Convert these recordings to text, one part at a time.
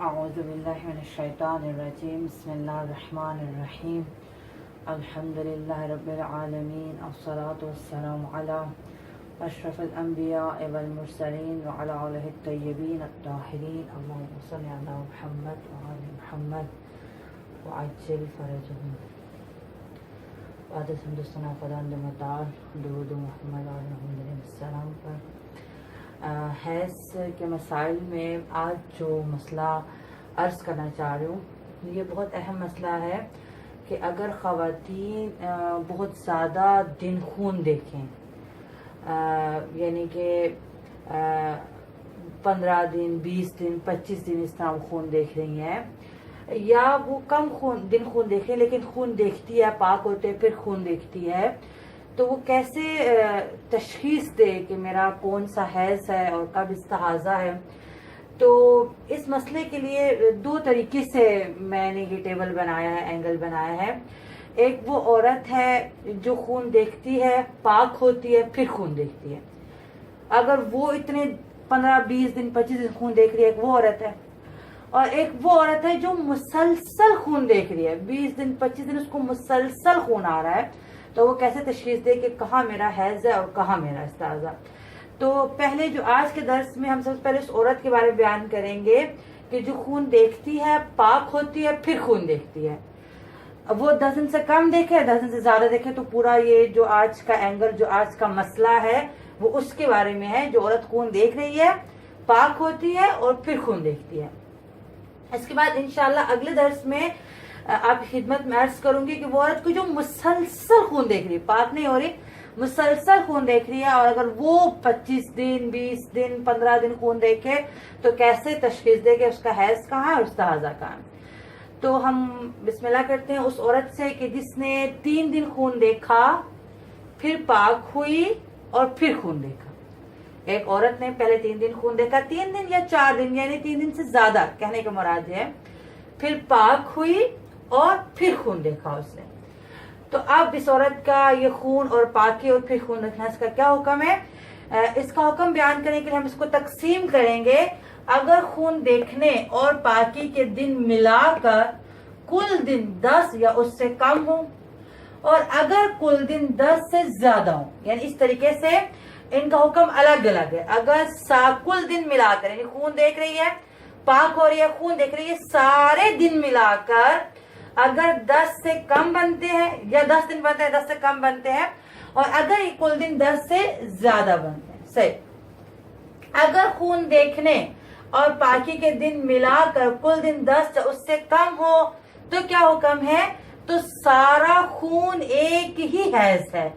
اعوذ باللہ من الشیطان الرجیم بسم اللہ الرحمن الرحیم الحمدللہ رب العالمین الصلاة والسلام علی اشرف الانبیاء والمرسلین وعلی آلہ الطیبین الطاہرین اللہم صلی علی محمد وعلی محمد وعجل فرجہم وعدس ہندوستان فدان دمتار درود محمد علیہ السلام پر حیض کے مسائل میں آج جو مسئلہ عرض کرنا چاہ رہی ہوں یہ بہت اہم مسئلہ ہے کہ اگر خواتین بہت زیادہ دن خون دیکھیں یعنی کہ 15 دن 20 دن 25 دن اس طرح خون دیکھ رہی ہیں یا وہ کم دن خون دیکھیں لیکن خون دیکھتی ہے پاک ہوتے پھر خون دیکھتی ہے تو وہ کیسے تشخیص دے کہ میرا کون سا حیض ہے اور کب استحاضہ ہے. تو اس مسئلے کے لیے دو طریقے سے میں نے یہ ٹیبل بنایا ہے اینگل بنایا ہے. ایک وہ عورت ہے جو خون دیکھتی ہے پاک ہوتی ہے پھر خون دیکھتی ہے. اگر وہ اتنے 15-20 دن 25 دن خون دیکھ رہی ہے ایک وہ عورت ہے. اور ایک وہ عورت ہے جو مسلسل خون دیکھ رہی ہے 20 دن 25 دن اس کو مسلسل خون آ رہا ہے. تو وہ کیسے تشخیص دے کہ کہاں میرا حیض ہے اور کہاں میرا استحاضہ. تو پہلے جو آج کے درس میں ہم سب سے پہلے اس عورت کے بارے میں بیان کریں گے کہ جو خون دیکھتی ہے پاک ہوتی ہے پھر خون دیکھتی ہے. وہ 10 دن سے کم دیکھے 10 دن سے زیادہ دیکھے تو پورا یہ جو آج کا اینگل جو آج کا مسئلہ ہے وہ اس کے بارے میں ہے. جو عورت خون دیکھ رہی ہے پاک ہوتی ہے اور پھر خون دیکھتی ہے. اس کے بعد انشاءاللہ اگلے درس میں آپ کی خدمت میں عرض کروں گی کہ وہ عورت کو جو مسلسل خون دیکھ رہی ہے پاک نہیں ہو رہی مسلسل خون دیکھ رہی ہے اور اگر وہ 25 دن 20 دن 15 دن خون دیکھے تو کیسے تشخیص دے کہ اس کا حیض کہاں ہے اور استحاضہ کہاں ہے. تو ہم بسم اللہ کرتے ہیں اس عورت سے کہ جس نے 3 دن خون دیکھا پھر پاک ہوئی اور پھر خون دیکھا. ایک عورت نے پہلے 3 دن خون دیکھا 3 دن یا 4 دن یعنی 3 دن سے زیادہ کہنے کا مراد ہے پھر پاک ہوئی اور پھر خون دیکھا اس نے. تو اب اس عورت کا یہ خون اور پاکی اور پھر خون دیکھنا اس کا کیا حکم ہے. اس کا حکم بیان کرنے کے لیے ہم اس کو تقسیم کریں گے. اگر خون دیکھنے اور پاکی کے دن ملا کر کل دن 10 یا اس سے کم ہوں اور اگر کل دن 10 سے زیادہ ہوں یعنی اس طریقے سے ان کا حکم الگ الگ ہے. اگر کل دن ملا کر یعنی خون دیکھ رہی ہے پاک ہو رہی ہے خون دیکھ رہی ہے سارے دن ملا کر اگر 10 سے کم بنتے ہیں یا 10 دن بنتے ہیں 10 سے کم بنتے ہیں اور اگر کل دن 10 سے زیادہ بنتے ہیں صحیح. اگر خون دیکھنے اور پاکی کے دن ملا کر کل دن 10 یا اس سے کم ہو تو کیا حکم ہے. تو سارا خون ایک ہی حیض ہے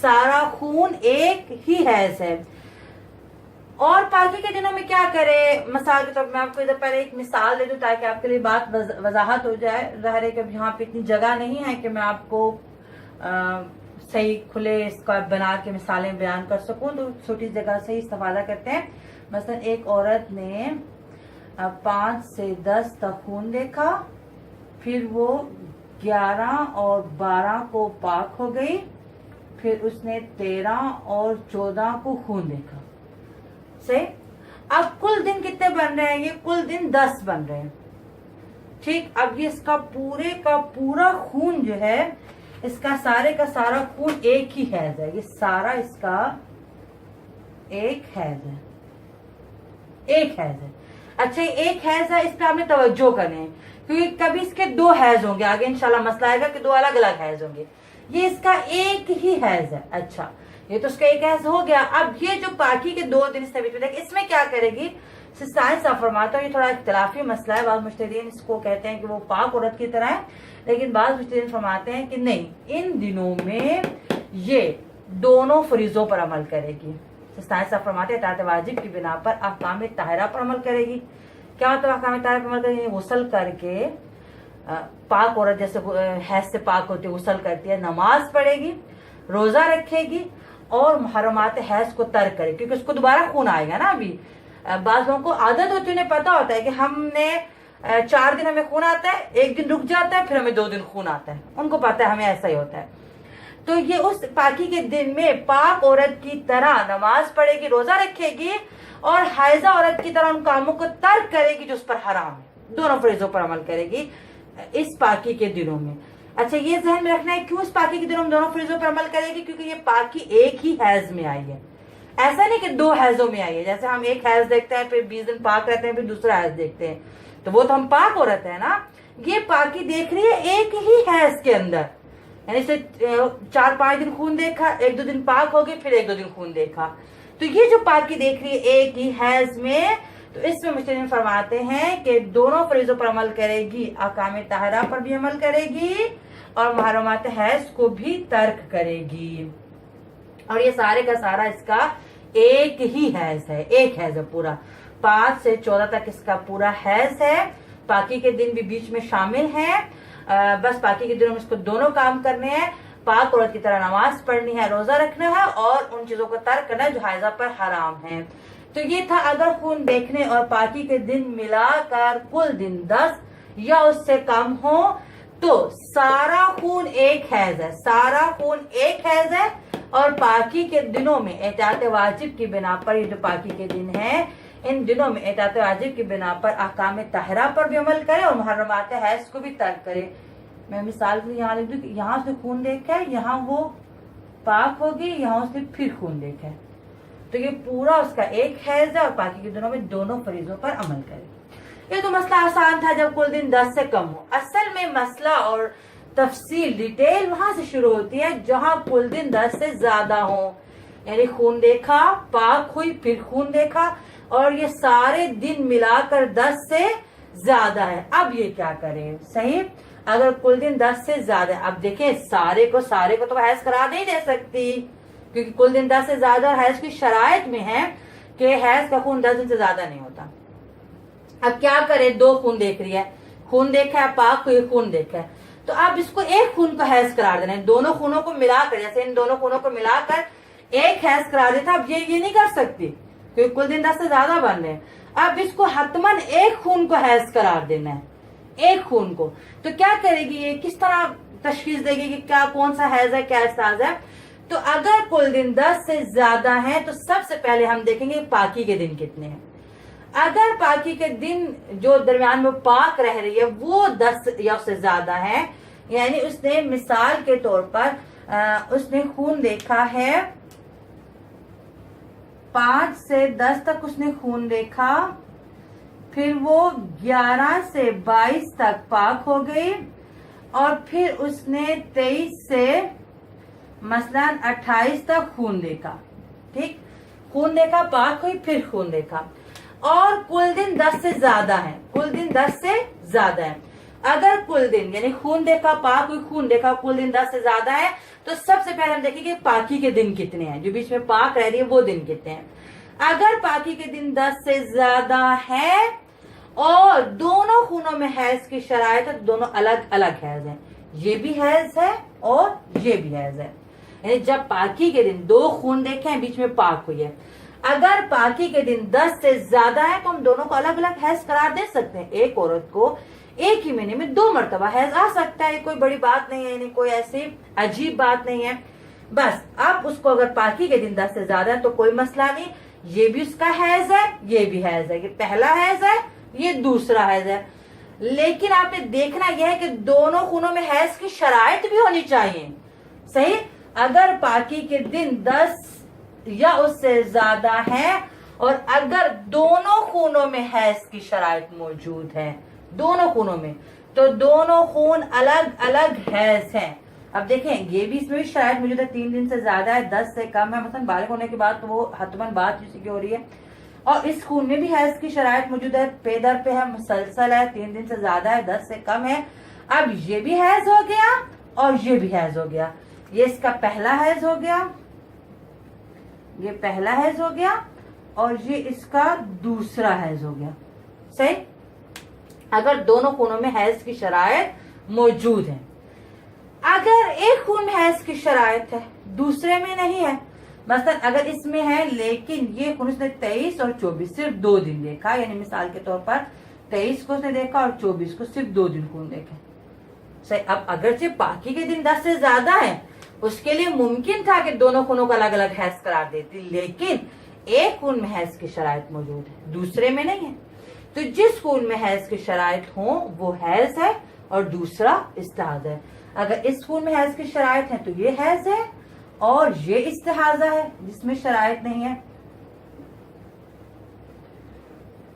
سارا خون ایک ہی حیض ہے. اور پاکی کے دنوں میں کیا کرے مثال کے طور پر میں آپ کو ادھر پہلے ایک مثال دے دوں تاکہ آپ کے لیے بات وضاحت ہو جائے. ظاہر ہے کہ یہاں پہ اتنی جگہ نہیں ہے کہ میں آپ کو صحیح کھلے اس کا بنا کے مثالیں بیان کر سکوں تو چھوٹی جگہ سے ہی استفادہ کرتے ہیں. مثلا ایک عورت نے 5 سے 10 تک خون دیکھا پھر وہ 11 اور 12 کو پاک ہو گئی پھر اس نے 13 اور 14 کو خون دیکھا صحیح. اب کل دن کتنے بن رہے ہیں یہ کل دن 10 بن رہے ہیں ٹھیک. اب یہ اس کا پورے کا پورا خون جو ہے اس کا سارے کا سارا خون ایک ہی حیض ہے. یہ سارا اس کا ایک حیض ہے ایک حیض ہے. اچھا ایک حیض ہے اس پہ آپ نے توجہ کرنے ہیں کیونکہ کبھی اس کے 2 حیض ہوں گے آگے انشاءاللہ مسئلہ آئے گا کہ 2 الگ الگ حیض ہوں گے. یہ اس کا ایک ہی حیض ہے. اچھا یہ تو اس کا ایک حیض ہو گیا. اب یہ جو پاکی کے 2 دن اس میں کیا کرے گی سائنس فرماتا ہے یہ تھوڑا اختلافی مسئلہ ہے. بعض مجتہدین اس کو کہتے ہیں کہ وہ پاک عورت کی طرح ہے لیکن بعض مجتہدین فرماتے ہیں کہ نہیں ان دنوں میں یہ دونوں فریضوں پر عمل کرے گی. سائنس فرماتے ہیں اطاعت واجب کی بنا پر احکام طاہرہ پر عمل کرے گی. کیا مطلب احکام طاہرہ پر عمل کرے گی. غسل کر کے پاک عورت جیسے حیض سے پاک ہوتی ہے غسل کرتی ہے نماز پڑھے گی روزہ رکھے گی اور محرمات حیض کو ترک کرے کیونکہ اس کو دوبارہ خون آئے گا نا. ابھی بعض لوگوں کو عادت ہوتی ہے انہیں پتا ہوتا ہے کہ ہم نے 4 دن ہمیں خون آتا ہے 1 دن رک جاتا ہے پھر ہمیں 2 دن خون آتا ہے ان کو پتا ہے ہمیں ایسا ہی ہوتا ہے. तो ये उस पाकी के दिन में पाक औरत की तरह नमाज पढ़ेगी, रोजा रखेगी और हाइजा औरत की तरह उन कामों को तर्क करेगी जो उस पर हराम है। दोनों फरीजों पर अमल करेगी इस पाकी के दिनों में। अच्छा, ये ध्यान में रखना है क्यों इस पाकी के दिनों में दोनों फरीजों पर अमल करेगी, क्योंकि ये पाकी एक ही हैज में आई है। ऐसा नहीं कि दो हैजों में आई है, जैसे हम एक हैज देखते हैं फिर 20 दिन पाक रहते हैं फिर दूसरा हैज देखते हैं, तो वो तो हम पाक औरत है ना। ये पाकी देख रही है एक ही हैज के अंदर, यानी से 4-5 दिन खून देखा, 1-2 दिन पाक हो गई, फिर 1-2 दिन खून देखा, तो ये जो पाकी देख रही है एक ही हैज में, तो इसमें मुस्लिम फरमाते हैं कि दोनों फरीजों पर अमल करेगी, अहकाम ताहरा पर भी अमल करेगी और मुहर्रमात हैज को भी तर्क करेगी। और ये सारे का सारा इसका एक ही हैज है, एक हैज है पूरा, 5 से 14 तक इसका पूरा हैज है। पाकी के दिन भी बीच में शामिल हैं। बस पाकी के दिनों में इसको दोनों काम करने हैं, पाक औरत की तरह नमाज पढ़नी है, रोजा रखना है और उन चीजों को तर्क करना है जो हाइजा पर हराम है। तो ये था अगर खून देखने और पाकी के दिन मिलाकर कुल दिन 10 या उससे कम हो तो सारा खून एक हैज है, सारा खून एक हैज है। और पाकी के दिनों में एहतियात वाजिब की बिना पर, ये जो पाकी के दिन है इन दिनों में एहतियात वाजिब की बिना पर अहकाम ताहरा पर भी अमल करे और मुहर्रमात हैज को भी तर्क करे। मैं मिसाल के लिए यहाँ लिख दूं कि यहाँ से खून देखा है, यहाँ वो पाक होगी, यहाँ उसने फिर खून देखा है, तो ये पूरा उसका एक हैज है और पाकी के दिनों में दोनों फरीजों पर अमल करे। ये तो मसला आसान था जब कुल दिन 10 से कम हो। असल में मसला और तफसील डिटेल वहां से शुरू होती है जहां कुल दिन 10 से ज्यादा हो, यानी खून देखा, पाक हुई, फिर खून देखा और ये सारे दिन मिलाकर 10 से ज्यादा है। अब ये क्या करें, सही, अगर कुल दिन 10 से ज्यादा, अब देखें सारे को तो हैज करार नहीं दे सकती क्योंकि कुल दिन 10 से ज्यादा हैज की शराइत में है कि हैज का खून 10 दिन से ज्यादा नहीं होता। अब क्या करे, 2 खून देख रही है, खून देखा है, पाक हुई, खून देखा है, तो अब इसको एक खून का हैज करार देना है। दोनों खूनों को मिलाकर, जैसे इन दोनों खूनों को मिलाकर एक हैज करार देता, अब ये नहीं कर सकती क्योंकि कुल दिन 10 से ज्यादा बन रहे हैं। अब इसको हतमन एक खून को हैज करार देना है, एक खून को। तो क्या करेगी ये, किस तरह तशखीस देगी कि क्या कौन सा हैज है क्या एहसास है। तो अगर कुल दिन 10 से ज्यादा है तो सबसे पहले हम देखेंगे पाकी के दिन कितने हैं। अगर पाकी के दिन जो दरमियान में पाक रह रही है वो 10 या उससे ज्यादा है, यानी उसने मिसाल के तौर पर उसने खून देखा है 5 से 10 तक उसने खून देखा, फिर वो 11 से 22 तक पाक हो गई और फिर उसने 23 से मसलन 28 तक खून देखा, ठीक, खून देखा, पाक हुई, फिर खून देखा और कुल दिन 10 से ज्यादा है, कुल दिन 10 से ज्यादा है। अगर कुल दिन यानी खून देखा, पाक हुई, खून देखा, कुल दिन 10 से ज्यादा है तो सबसे पहले हम देखेंगे पाकी के दिन कितने हैं, जो बीच में पाक रह रही है वो दिन कितने हैं। अगर पाकी के दिन 10 से ज्यादा है और दोनों खूनों में हैज की शराइत है तो दोनों अलग अलग हैज है, ये भी हैज है और ये भी हैज है। यानी जब पाकी के दिन 2 खून देखे हैं, बीच में पाक हुई है, अगर पाकी के दिन 10 से ज्यादा है तो हम दोनों को अलग अलग हैज करार दे सकते हैं। एक औरत को एक ही महीने में 2 मरतबा हैज आ सकता है, कोई बड़ी बात नहीं है, यानी कोई ऐसी अजीब बात नहीं है। बस अब उसको अगर पाकी के दिन 10 से ज्यादा है तो कोई मसला नहीं, ये भी उसका हैज है, ये भी हैज है, ये पहला हैज है, ये दूसरा हैज है। लेकिन आपने देखना यह है कि दोनों खूनों में हैज की शराइत भी होनी चाहिए, सही। अगर पाकी के दिन 10 या उससे ज्यादा है और अगर दोनों खूनों में हैज की शराइत मौजूद है, दोनों खूनों में, तो दोनों खून अलग अलग हैज हैं। अब देखें ये भी, इसमें भी शराइत मौजूद है, 3 दिन से ज्यादा है, 10 से कम है, मतलब बालिग होने के बाद तो वो हतमन बात उसी की हो रही है। और इस खून में भी हैज की शराइत मौजूद है, पेदर पे है, मुसलसल है, 3 दिन से ज्यादा है, 10 से कम है। अब ये भी हैज हो गया और ये भी हैज हो गया, ये इसका पहला हैज हो गया, ये पहला हैज हो गया और ये इसका दूसरा हैज हो गया, सही। अगर दोनों खूनों में हैज की शराइत मौजूद है, अगर एक खून में हैज की शराइत है दूसरे में नहीं है, मसलन अगर इसमें है लेकिन ये खून उसने 23 और 24 सिर्फ 2 दिन देखा, यानी मिसाल के तौर पर 23 को उसने देखा और 24 को सिर्फ 2 दिन खून देखे, सही। अब अगरचे पाकी के दिन 10 से ज्यादा है उसके लिए मुमकिन था कि दोनों खूनों को अलग अलग हैज करार देती, लेकिन एक खून में हैज की शराइत मौजूद है, दूसरे में नहीं है। तो जिस खून में हैज की शराइत हो वो हैज है और दूसरा इस्तिहाजा है। अगर इस खून में हैज की शराइत है तो ये हैज है और ये इस्तिहाजा है जिसमें शराइत नहीं है।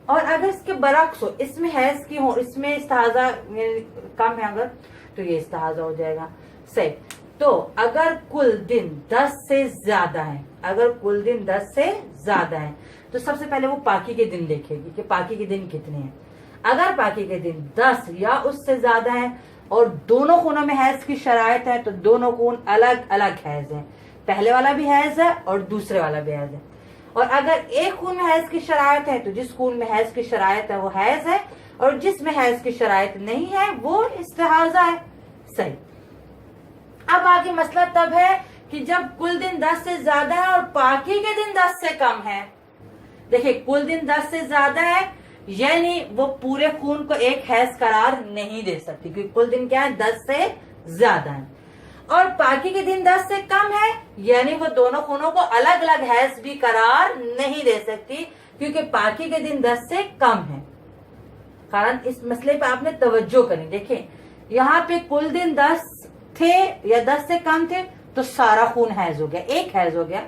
और अगर इसके बरक्स हो, इसमें हैज की हो, इसमें इस्तिहाजा कम है अगर, तो ये इस्तिहाजा हो जाएगा। सही। तो अगर कुल दिन 10 से ज्यादा है, अगर कुल दिन 10 से ज्यादा है तो सबसे पहले वो पाकी के दिन देखेगी कि पाकी के दिन कितने हैं। अगर पाकी के दिन 10 या उससे ज्यादा है और दोनों खूनों में हैज की शराइत है तो दोनों खून अलग अलग हैज है, पहले वाला भी हैज है और दूसरे वाला भी हैज है। और अगर एक खून में हैज की शराइत है तो जिस खून में हैज की शराइत है वो हैज है और जिसमें हैज की शराइत नहीं है वो इस्तिहाजा है। सही। अब आगे मसला तब है कि जब कुल दिन 10 से ज्यादा है और पाकी के दिन 10 से कम है। देखिए, कुल दिन 10 से ज्यादा है यानी वो पूरे खून को एक हैज करार नहीं दे सकती, क्योंकि कुल दिन क्या है, 10 से ज्यादा है। और पाकी के दिन 10 से कम है यानी वो दोनों खूनों को अलग अलग हैज भी करार नहीं दे सकती, क्योंकि पाकी के दिन 10 से कम है। कारण इस मसले पे आपने तवज्जो करनी। देखिए, यहाँ पे कुल दिन 10 थे या 10 से कम थे तो सारा खून हैज हो गया, एक हैज हो गया।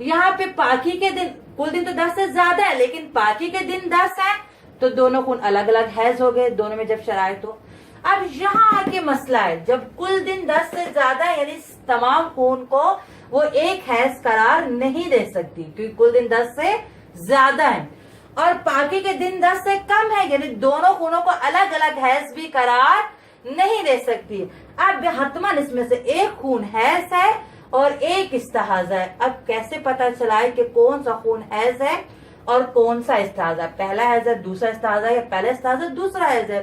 यहाँ पे पाकी के दिन, कुल दिन तो 10 से ज्यादा है लेकिन पाकी के दिन 10 है तो दोनों खून अलग अलग हैज हो गए, दोनों में जब शराइत हो। अब यहाँ आके मसला है, जब कुल दिन 10 से ज्यादा है यानी तमाम खून को वो एक हैज करार नहीं दे सकती क्योंकि कुल दिन 10 से ज्यादा है, और पाकी के दिन 10 से कम है यानी दोनों खूनों को अलग अलग हैज भी करार नहीं दे सकती। अब हतमन इसमें से एक खून हैज है और एक इस्तिहाजा है। अब कैसे पता चलाए कि कौन सा खून हैज है और कौन सा इस्तिहाजा, पहला हैज है दूसरा इस्तिहाजा या पहला इस्तिहाजा दूसरा हैज है।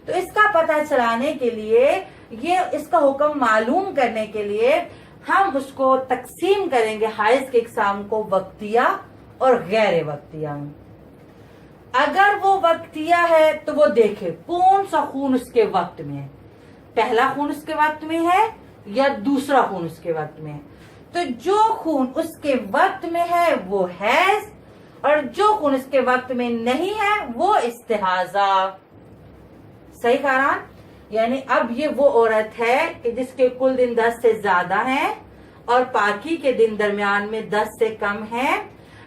तो इसका पता चलाने के लिए, ये इसका हुक्म मालूम करने के लिए हम उसको तकसीम करेंगे हाइज के इकसाम को वक्तिया और गैर वक्तिया में। अगर वो वक्तिया है तो वो देखे कौन सा खून उसके वक्त में है, पहला खून उसके वक्त में है या दूसरा खून उसके वक्त में है। तो जो खून उसके वक्त में है वो हैज और जो खून उसके वक्त में नहीं है वो इस्तिहाजा। सही कारण, यानी अब ये वो औरत है कि जिसके कुल दिन 10 से ज्यादा हैं और पाकी के दिन दरमियान में 10 से कम है।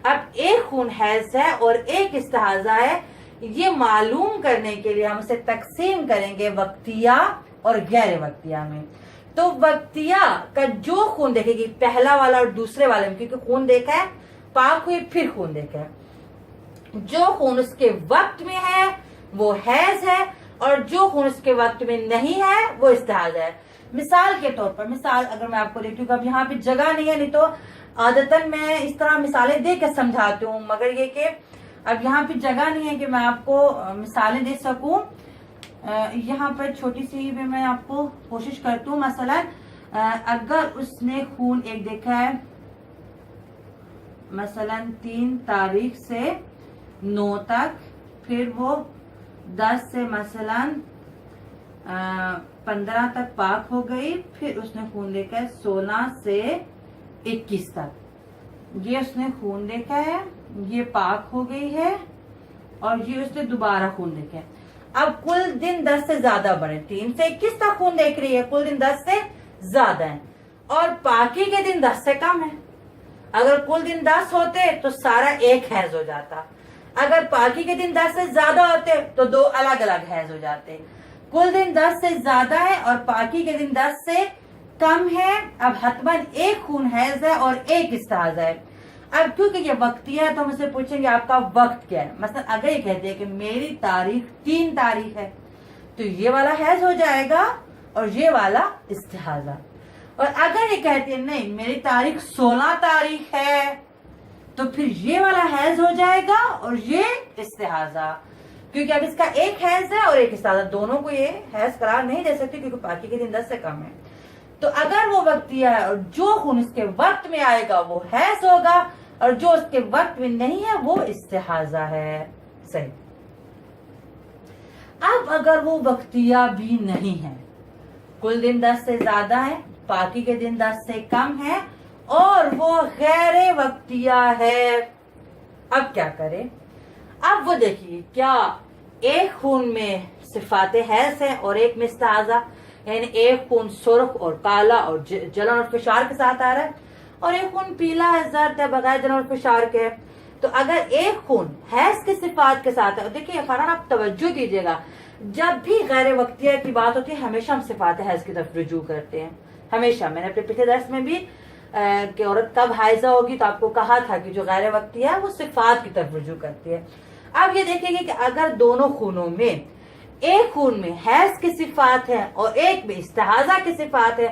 अब एक खून हैज है और एक इस्तिहाजा है, ये मालूम करने के लिए हम इसे तकसीम करेंगे वक्तिया और गैर वक्तिया में। तो वक्तिया का जो खून देखेगी पहला वाला और दूसरे वाले में, क्योंकि खून देखा है, पाक हुई फिर खून देखा है, जो खून उसके वक्त में है वो हैज है और जो खून उसके वक्त में नहीं है वो इस्तिहाजा है। मिसाल के तौर पर, मिसाल अगर मैं आपको देती हूँ, अब यहाँ पे जगह नहीं है, नहीं तो आदतन मैं इस तरह मिसालें दे के समझाती हूँ, मगर ये कि अब यहाँ पे जगह नहीं है कि मैं आपको मिसालें दे सकूं। यहाँ पर छोटी सी भी मैं आपको कोशिश करती हूँ। मसलन अगर उसने खून एक देखा है मसलन 3 तारीख से 9 तक, फिर वो 10 से मसलन 15 तक पाक हो गई, फिर उसने खून देखा है 16 से 21 तक, ये उसने खून देखा है, ये पाक हो गई है और ये उसने दोबारा खून देखा है। अब कुल दिन 10 से ज्यादा बढ़े, 3 से 21 तक खून देख रही है, कुल दिन 10 से ज्यादा है और पाकी के दिन 10 से कम है। अगर कुल दिन 10 होते तो सारा एक हैज हो जाता, अगर पाकी के दिन 10 से ज्यादा होते तो 2 अलग अलग हैज हो जाते। कुल दिन 10 से ज्यादा है और पाकी के दिन 10 से कम है। अब हतमन एक खून हैज है और एक इस्तिहाजा है। अब क्योंकि ये वक्तिया है तो हम उससे पूछेंगे आपका वक्त क्या है। मतलब अगर ये कहते हैं कि मेरी तारीख 3 तारीख है तो ये वाला हैज हो जाएगा और ये वाला इस्तिहाजा। और अगर ये कहते हैं नहीं मेरी तारीख 16 तारीख है तो फिर ये वाला हैज हो जाएगा और ये इस्तिहाजा, क्योंकि अब इसका एक हैज है और एक इस्तिहाजा, दोनों को ये हैज करार नहीं दे सकती क्योंकि पाकी के दिन 10 से कम है। तो अगर वो वक्तिया है और जो खून उसके वक्त में आएगा वो हैज होगा और जो उसके वक्त में नहीं है वो इस्तिहाजा है। सही। अब अगर वो वक्तिया भी नहीं है, कुल दिन 10 से ज्यादा है पाकी के दिन 10 से कम है और वो गैर वक्तिया है। अब क्या करें? अब वो देखिए, क्या एक खून में सिफात हैज़ है और एक में इस्तिहाज़ा, यानी एक खून सुर्ख और काला और जलन और फिशार के साथ आ रहा है और एक खून पीला है, जर्द है, बगैर जलन और फिशार के है। तो अगर एक खून हैज़ के सिफात के साथ है, देखिए फरहान आप तवज्जो कीजिएगा, जब भी गैर वक्तिया की बात होती है हमेशा हम सिफात हैज़ की तरफ रुजू करते हैं। हमेशा, मैंने अपने पिछले दर्स में भी कि औरत कब हाइजा होगी तो आपको कहा था कि जो गैर वक्तिया है वो सिफात की तरफ रुजू करती है। अब ये देखेंगे कि अगर दोनों खूनों में, एक खून में हैज़ की सिफात है और एक में इस्तिहाज़ा की सिफात है,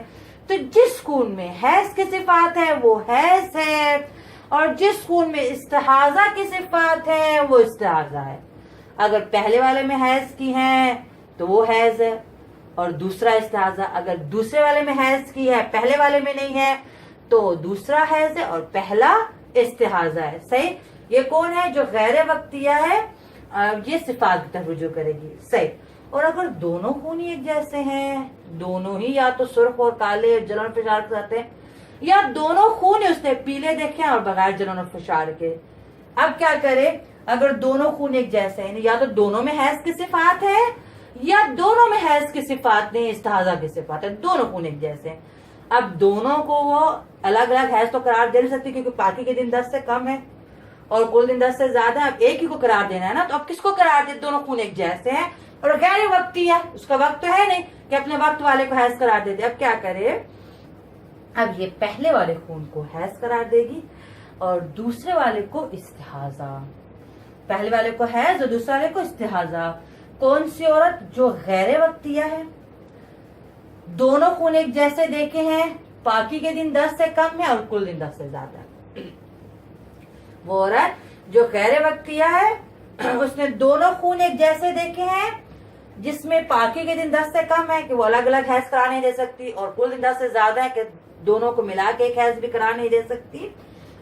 तो जिस खून में हैज़ की सिफात है वो हैज़ है और जिस खून में इस्तिहाज़ा की सिफात है वो इस्तिहाज़ा है। अगर पहले वाले में हैज़ की है तो वो हैज़ है और दूसरा इस्तिहाज़ा। अगर दूसरे वाले में हैज़ की है, पहले वाले में नहीं है, तो दूसरा हैज़ है और पहला इस्तिहाज़ा है। सही? ये कौन है? जो गैर वक्तिया है, ये सिफात की तरफ रुजू करेगी। सही। और अगर दोनों खून ही एक जैसे हैं, दोनों ही या तो सुर्ख और काले जलन फिशार के साथ हैं, या दोनों खून ही उसने पीले देखे हैं और बगैर जलन और फिशार के, अब क्या करे? अगर दोनों खून एक जैसे हैं, या तो दोनों में हैज़ की सिफात है या दोनों में हैज़ की सिफात नहीं, इस्तिहाज़ा की सिफात है, दोनों खून एक जैसे हैं। अब दोनों को वो अलग अलग हैज़ तो करार दे नहीं सकती क्योंकि पाकी के दिन 10 से कम है और कुल दिन 10 से ज्यादा है। अब एक ही को करार देना है ना, तो अब किसको करार दे? दोनों खून एक जैसे हैं और गैर वक्ती है, उसका वक्त तो है नहीं कि अपने वक्त वाले को हैज़ करार दे दे। अब क्या करे? अब ये पहले वाले खून को हैज़ करार देगी और दूसरे वाले को इस्तिहाज़ा। पहले वाले को हैज़ और दूसरे वाले को इस्तिहाज़ा। कौन सी औरत? जो गैर वक्तिया है, दोनों खून एक जैसे देखे हैं, पाकी के दिन 10 से कम है और कुल दिन 10 से ज्यादा है। वो औरत जो गैर वक्तिया है उसने दोनों खून एक जैसे देखे हैं, जिसमें पाकी के दिन 10 से कम है कि वो अलग अलग हैज़ करा नहीं दे सकती और कुल दिन 10 से ज्यादा है कि दोनों को मिला के एक हैज़ भी करा नहीं दे सकती।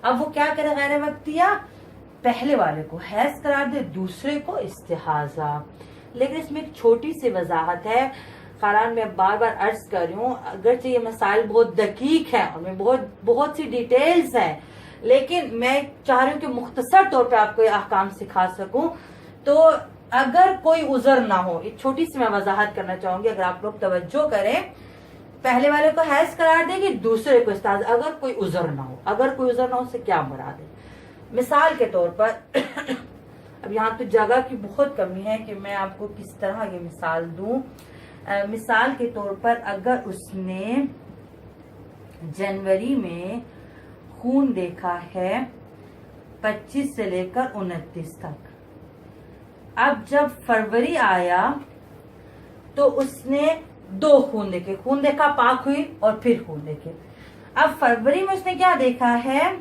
अब वो क्या करे? गैर वक्तिया पहले वाले को हैज़ करार दे, दूसरे को इस्तिहाज़ा। लेकिन इसमें एक छोटी सी वजाहत है, कारण मैं बार बार अर्ज कर रही हूँ, अगरचे ये मसाइल बहुत दकीक है और मैं बहुत सी डिटेल्स हैं, लेकिन मैं चाह रही हूँ कि मुख्तसर तौर पे आपको ये अहकाम सिखा सकूं। तो अगर कोई उज़र ना हो, एक छोटी सी मैं वजाहत करना चाहूंगी, अगर आप लोग तवज्जो करें, पहले वाले को हैज़ करार देगी, दूसरे को इस्तिहाज़ा। अगर कोई उज़र ना हो, अगर कोई उज़र ना हो, उससे क्या मुराद है? मिसाल के तौर पर अब यहाँ तो जगह की बहुत कमी है कि मैं आपको किस तरह ये मिसाल दूं। मिसाल के तौर पर अगर उसने जनवरी में खून देखा है 25 से लेकर 29 तक, अब जब फरवरी आया तो उसने 2 खून देखे, खून देखा, पाक हुई और फिर खून देखे। अब फरवरी में उसने क्या देखा है?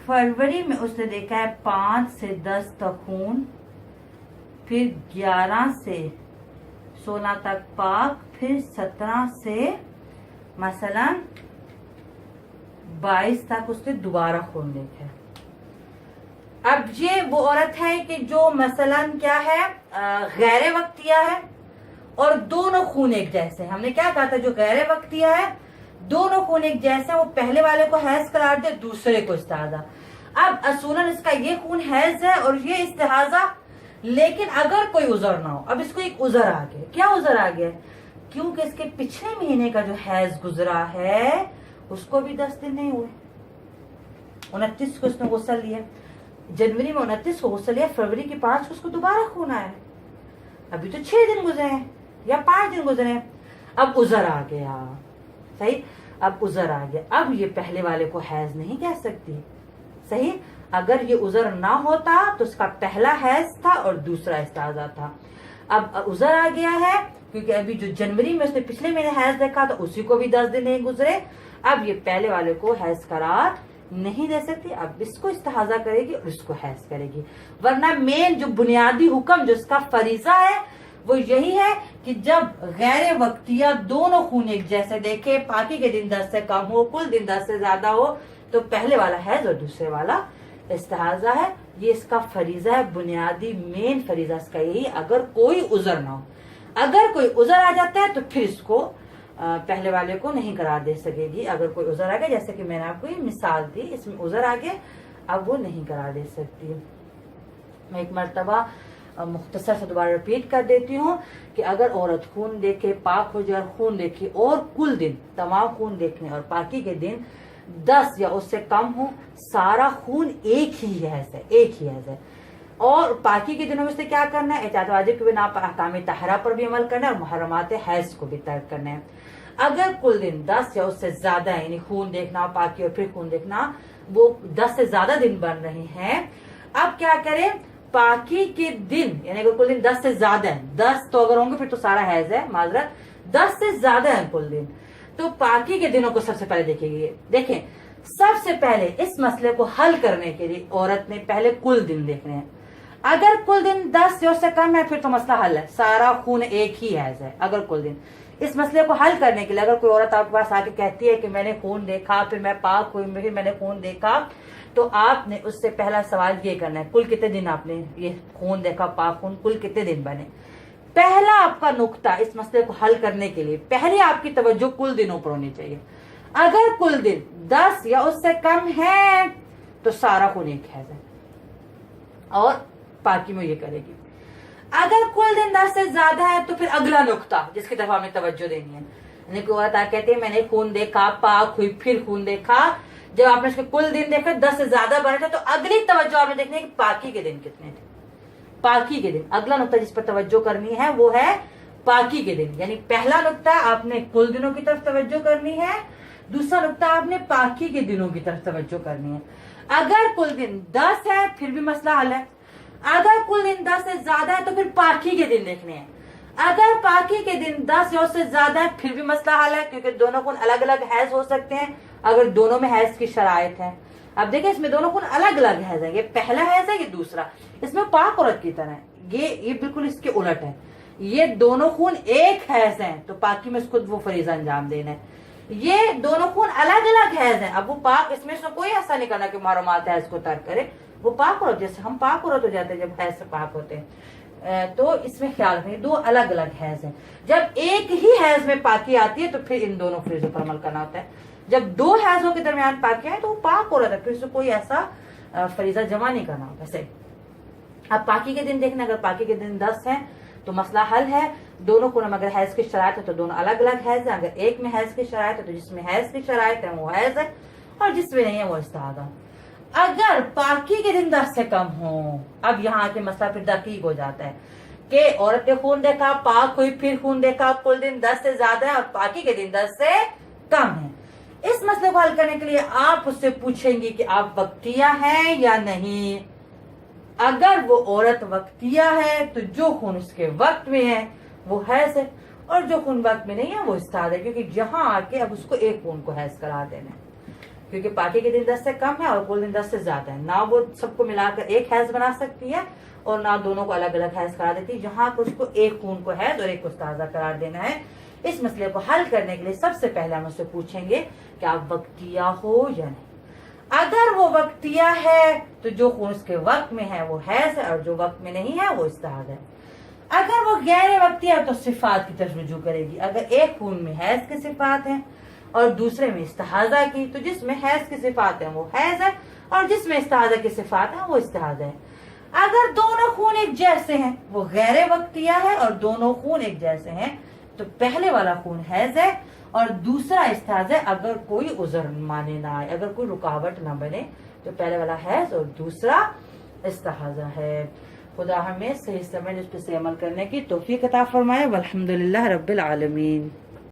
फरवरी में उसने देखा है 5 से 10 तक खून, फिर 11 से 16 तक पाक, फिर 17 से मसलन 22 तक उसने दोबारा खून देखा। अब ये वो औरत है कि जो मसलन क्या है, गैर वक्तिया है और दोनों खून एक जैसे हैं। हमने क्या कहा था? जो गैर वक्तिया है, दोनों खून एक जैसे हैं, वो पहले वाले को हैज़ करार दे, दूसरे को इस्तिहाज़ा। अब असूलन इसका ये खून हैज़ है और ये इस्तिहाज़ा, लेकिन अगर कोई उज़र ना हो, अब इसको एक उज़र आ गया। क्या उज़र आ गया? क्योंकि इसके पिछले महीने का जो हैज़ गुजरा है उसको भी 10 दिन नहीं हुए, 29 को उसने गुस्ल लिया, जनवरी में 29 को गुस्ल लिया, फरवरी की 5 को उसको दोबारा खून आया, अभी तो 6 दिन गुजरे हैं या 5 दिन गुजरे हैं। अब उज़र आ गया। सही? अब उज़र आ गया। अब ये पहले वाले को हैज़ नहीं कह सकती। सही? अगर ये उज़र ना होता तो उसका पहला हैज़ था और दूसरा इस्तिहाज़ा था। अब उज़र आ गया है क्योंकि अभी जो जनवरी में उसने पिछले महीने हैज़ देखा तो उसी को भी 10 दिन नहीं गुजरे। अब ये पहले वाले को हैज़ करार नहीं दे सकती, अब इसको इस्तिहाज़ा करेगी और इसको हैज़ करेगी। वरना मेन जो बुनियादी हुक्म जो इसका फरीजा है वो यही है कि जब गैर वक्तिया दोनों खून एक जैसे देखे, पाकी के दिन 10 से कम हो, कुल दिन 10 से ज्यादा हो, तो पहले वाला हैज़ और दूसरे वाला इस्तिहाज़ा है। ये इसका फरीजा है, बुनियादी मेन फरीजा इसका यही। अगर कोई उज़र ना हो, अगर कोई उज़र आ जाता है तो फिर इसको پہلے والے کو نہیں قرار دے سکے گی اگر کوئی عذر آ گیا، جیسے کہ میں نے آپ کو یہ مثال دی، اس میں عذر آ گیا اب وہ نہیں قرار دے سکتی۔ میں ایک مرتبہ مختصر سے دوبارہ رپیٹ کر دیتی ہوں کہ اگر عورت خون دیکھے پاک ہو جائے اور خون دیکھے اور کل دن تمام خون دیکھنے اور پاکی کے دن 10 یا اس سے کم ہو، سارا خون ایک ہی حیض ہے اور پاکی کے دنوں میں سے کیا کرنا ہے؟ احتیاط واجب کے بنا احکام طاہرہ پر بھی عمل کرنا ہے اور محرمات حیض کو بھی ترک کرنا ہے۔ اگر کل دن 10 یا اس سے زیادہ ہے، یعنی خون دیکھنا پاکی اور پھر خون دیکھنا وہ 10 سے زیادہ دن بن رہے ہیں، اب کیا کریں؟ پاکی کے دن، یعنی اگر کل دن 10 سے زیادہ ہے، 10 تو اگر ہوں گے پھر تو سارا حیض ہے، معذرت 10 سے زیادہ ہے کل دن، تو پاکی کے دنوں کو سب سے پہلے دیکھیں گے۔ دیکھیں سب سے پہلے اس مسئلے کو حل کرنے کے لیے عورت نے پہلے کل دن دیکھنے ہیں۔ اگر کل دن 10 یا اس سے کم ہے پھر تو مسئلہ حل ہے، سارا خون ایک ہی حیض ہے۔ اگر کل دن اس مسئلے کو حل کرنے کے لیے اگر کوئی عورت آپ کے پاس آ کے کہتی ہے کہ میں نے خون دیکھا پھر میں پاک ہوئی پھر میں نے خون دیکھا، تو آپ نے اس سے پہلا سوال یہ کرنا ہے کل کتنے دن آپ نے یہ خون دیکھا، پاک خون کل کتنے دن بنے۔ پہلا آپ کا نقطہ اس مسئلے کو حل کرنے کے لیے پہلے آپ کی توجہ کل دنوں پر ہونی چاہیے۔ اگر کل دن 10 یا اس سے کم ہے تو سارا خون ایک حیض ہے اور پاکی میں یہ کرے گی۔ اگر کل دن 10 سے زیادہ ہے تو پھر اگلا نقطہ جس کی طرف ہمیں توجہ دینی ہے، یعنی کوئی عورت کہتے ہیں میں نے خون دیکھا پاک ہوئی پھر خون دیکھا، جب آپ نے اس کے کل دن دیکھا 10 سے زیادہ بنے تھے تو اگلی توجہ آپ نے دیکھنی ہے کہ پاکی کے دن کتنے تھے۔ پاکی کے دن اگلا نقطہ جس پر توجہ کرنی ہے وہ ہے پاکی کے دن، یعنی پہلا نقطہ آپ نے کل دنوں کی طرف توجہ کرنی ہے، دوسرا نقطہ آپ نے پاکی کے دنوں کی طرف توجہ کرنی ہے۔ اگر کل دن 10 ہے پھر بھی مسئلہ حل ہے، اگر کل دن 10 سے زیادہ ہے تو پھر پاکی کے دن دیکھنے ہیں، اگر پاکی کے دن 10 یا اس سے زیادہ ہے پھر بھی مسئلہ حل ہے، کیونکہ دونوں خون الگ الگ حیض ہو سکتے ہیں اگر دونوں میں حیض کی شرائط ہے۔ اب دیکھیں اس میں دونوں خون الگ الگ حیض ہے، یہ پہلا حیض ہے یہ دوسرا، اس میں پاک عورت کی طرح ہے، یہ بالکل اس کے الٹ ہے، یہ دونوں خون ایک حیض ہیں تو پاکی میں اس کو وہ فریضہ انجام دینا ہے، یہ دونوں خون الگ الگ حیض ہیں، اب وہ پاک اس میں کوئی ایسا نہیں کرنا کہ محرمات حیض کو ترک کرے، وہ پاک عورت جیسے ہم پاک عورت ہو جاتے ہیں جب حیض سے پاک ہوتے ہیں، تو اس میں خیال رکھیں دو الگ الگ حیض ہیں۔ جب ایک ہی حیض میں پاکی آتی ہے تو پھر ان دونوں فریضوں پر عمل کرنا ہوتا ہے، جب دو حیضوں کے درمیان پاکی آئے تو وہ پاک عورت ہے، پھر اسے کوئی ایسا فریضہ جمع نہیں کرنا ہوتا۔ صحیح۔ اب پاکی کے دن دیکھنا، اگر پاکی کے دن 10 ہیں تو مسئلہ حل ہے، دونوں خون اگر حیض کی شرائط ہے تو دونوں الگ الگ حیض ہیں، اگر ایک میں حیض کی شرائط ہے تو جس میں حیض کی شرائط ہے وہ حیض ہے اور جس میں نہیں ہے وہ استحاضہ۔ اگر پاکی کے دن 10 سے کم ہوں، اب یہاں کے مسئلہ پھر دقیق ہو جاتا ہے کہ عورت نے خون دیکھا پاک ہوئی پھر خون دیکھا، کل دن 10 سے زیادہ ہے اور پاکی کے دن 10 سے کم ہے۔ اس مسئلے کو حل کرنے کے لیے آپ اس سے پوچھیں گی کہ آپ وقتیہ ہیں یا نہیں۔ اگر وہ عورت وقتیہ ہے تو جو خون اس کے وقت میں ہے وہ حیض ہے اور جو خون وقت میں نہیں ہے وہ استحاضہ ہے، کیونکہ یہاں آ کے اب اس کو ایک خون کو حیض قرار دینا ہے، کیونکہ پاکی کے دن 10 سے کم ہے اور کل دن 10 سے زیادہ ہے، نہ وہ سب کو ملا کر ایک حیض بنا سکتی ہے اور نہ دونوں کو الگ الگ حیض قرار دیتی ہے، یہاں پر اس کو ایک خون کو حیض اور ایک کو استحاضہ قرار دینا ہے۔ اس مسئلے کو حل کرنے کے لیے سب سے پہلے ہم اس سے پوچھیں گے کہ آپ وقتیہ ہو یا نہیں۔ اگر وہ وقتیہ ہے تو جو خون اس کے وقت میں ہے وہ حیض ہے اور جو وقت میں نہیں ہے وہ استحاضہ ہے۔ اگر وہ غیر وقتیہ ہے تو صفات کی طرف رجوع کرے گی، اگر ایک خون میں حیض کی صفات ہیں اور دوسرے میں استحاضہ کی تو جس میں حیض کی صفات ہیں وہ حیض ہے اور جس میں استحاضہ کی صفات ہیں وہ استحاضہ ہے۔ اگر دونوں خون ایک جیسے ہیں وہ غیر وقتیہ ہے اور دونوں خون ایک جیسے ہیں تو پہلے والا خون حیض ہے اور دوسرا استحاضہ ہے، اگر کوئی عذر مانے نہ آئے، اگر کوئی رکاوٹ نہ بنے تو پہلے والا حیض اور دوسرا استحاضہ ہے۔ خدا ہمیں صحیح سمجھ اس پہ سے عمل کرنے کی توفیق عطا فرمائے، والحمدللہ رب العالمین۔